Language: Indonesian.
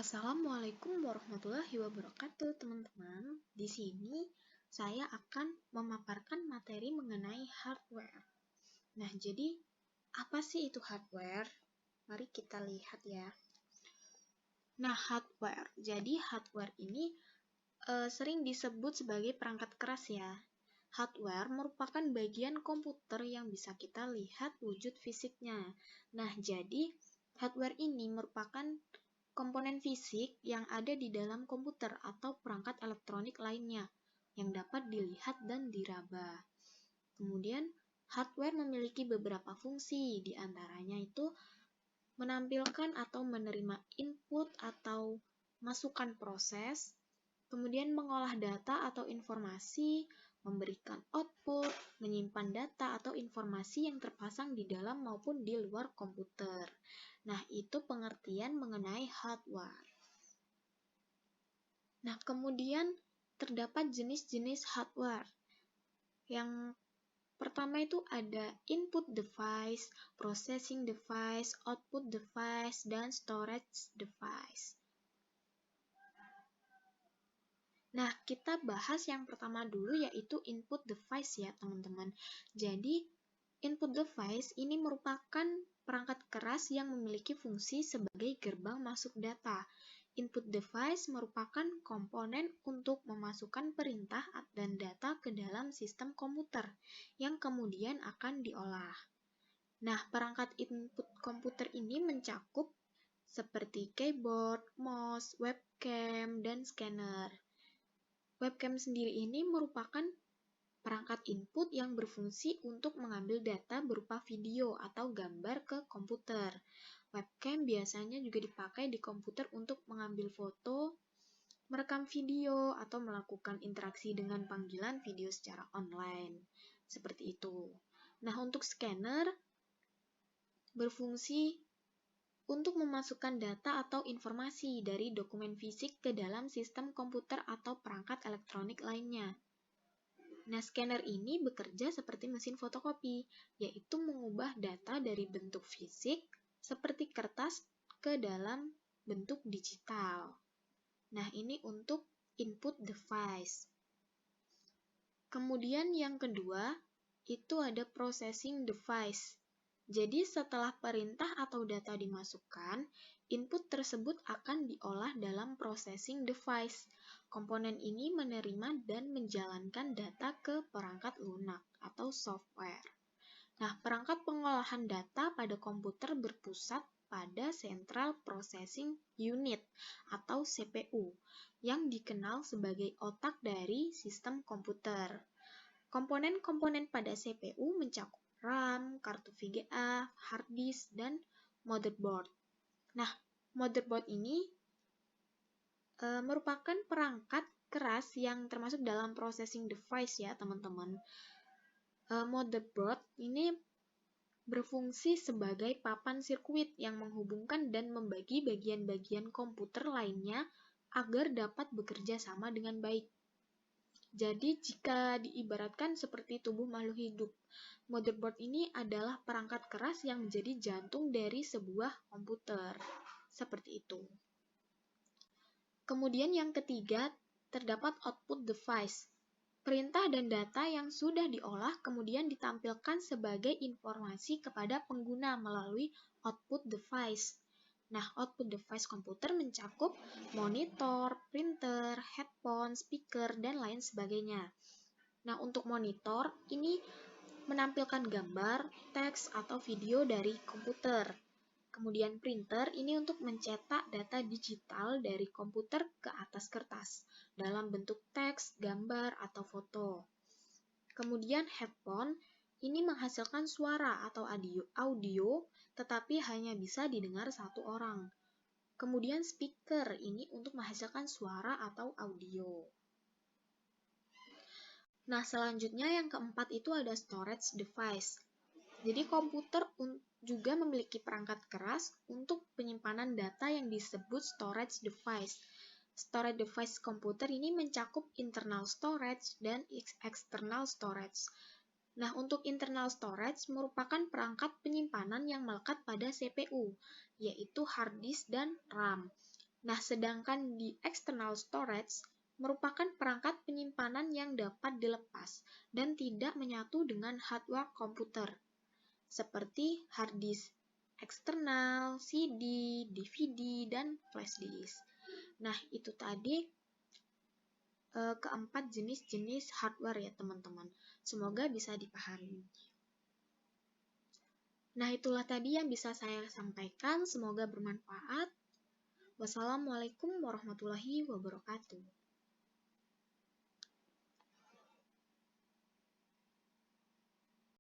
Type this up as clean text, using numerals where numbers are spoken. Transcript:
Assalamualaikum warahmatullahi wabarakatuh, teman-teman. Di sini saya akan memaparkan materi mengenai hardware. Nah, jadi apa sih itu hardware? Mari kita lihat ya. Nah, hardware. Jadi hardware ini sering disebut sebagai perangkat keras ya. Hardware merupakan bagian komputer yang bisa kita lihat wujud fisiknya. Nah, jadi hardware ini merupakan komponen fisik yang ada di dalam komputer atau perangkat elektronik lainnya yang dapat dilihat dan diraba. Kemudian, hardware memiliki beberapa fungsi, di antaranya itu menampilkan atau menerima input atau masukan proses, kemudian mengolah data atau informasi, memberikan output, menyimpan data atau informasi yang terpasang di dalam maupun di luar komputer. Nah, itu pengertian mengenai hardware. Nah, kemudian terdapat jenis-jenis hardware. Yang pertama itu ada input device, processing device, output device, dan storage device. Nah, kita bahas yang pertama dulu yaitu input device ya, teman-teman. Jadi, input device ini merupakan perangkat keras yang memiliki fungsi sebagai gerbang masuk data. Input device merupakan komponen untuk memasukkan perintah dan data ke dalam sistem komputer yang kemudian akan diolah. Nah, perangkat input komputer ini mencakup seperti keyboard, mouse, webcam, dan scanner. Webcam sendiri ini merupakan perangkat input yang berfungsi untuk mengambil data berupa video atau gambar ke komputer. Webcam biasanya juga dipakai di komputer untuk mengambil foto, merekam video, atau melakukan interaksi dengan panggilan video secara online. Seperti itu. Nah, untuk scanner berfungsi untuk memasukkan data atau informasi dari dokumen fisik ke dalam sistem komputer atau perangkat elektronik lainnya. Nah, scanner ini bekerja seperti mesin fotokopi, yaitu mengubah data dari bentuk fisik seperti kertas ke dalam bentuk digital. Nah, ini untuk input device. Kemudian yang kedua, itu ada processing device. Jadi setelah perintah atau data dimasukkan, input tersebut akan diolah dalam processing device. Komponen ini menerima dan menjalankan data ke perangkat lunak atau software. Nah, perangkat pengolahan data pada komputer berpusat pada Central Processing Unit atau CPU, yang dikenal sebagai otak dari sistem komputer. Komponen-komponen pada CPU mencakup RAM, kartu VGA, hard disk, dan motherboard. Nah, motherboard ini merupakan perangkat keras yang termasuk dalam processing device ya, teman-teman. Motherboard ini berfungsi sebagai papan sirkuit yang menghubungkan dan membagi bagian-bagian komputer lainnya agar dapat bekerja sama dengan baik. Jadi, jika diibaratkan seperti tubuh makhluk hidup, motherboard ini adalah perangkat keras yang menjadi jantung dari sebuah komputer. Seperti itu. Kemudian yang ketiga, terdapat output device. Perintah dan data yang sudah diolah kemudian ditampilkan sebagai informasi kepada pengguna melalui output device. Nah, output device komputer mencakup monitor, printer, headphone, speaker, dan lain sebagainya. Nah, untuk monitor, ini menampilkan gambar, teks, atau video dari komputer. Kemudian printer, ini untuk mencetak data digital dari komputer ke atas kertas, dalam bentuk teks, gambar, atau foto. Kemudian headphone, ini menghasilkan suara atau audio, tetapi hanya bisa didengar satu orang. Kemudian speaker, ini untuk menghasilkan suara atau audio. Nah, selanjutnya yang keempat itu ada storage device. Jadi komputer juga memiliki perangkat keras untuk penyimpanan data yang disebut storage device. Storage device komputer ini mencakup internal storage dan external storage. Nah, untuk internal storage merupakan perangkat penyimpanan yang melekat pada CPU, yaitu hard disk dan RAM. Nah, sedangkan di external storage merupakan perangkat penyimpanan yang dapat dilepas dan tidak menyatu dengan hardware komputer, seperti hard disk eksternal, CD, DVD, dan flash disk. Nah, itu tadi keempat jenis-jenis hardware ya teman-teman. Semoga bisa dipahami. Nah, itulah tadi yang bisa saya sampaikan. Semoga bermanfaat. Wassalamualaikum warahmatullahi wabarakatuh.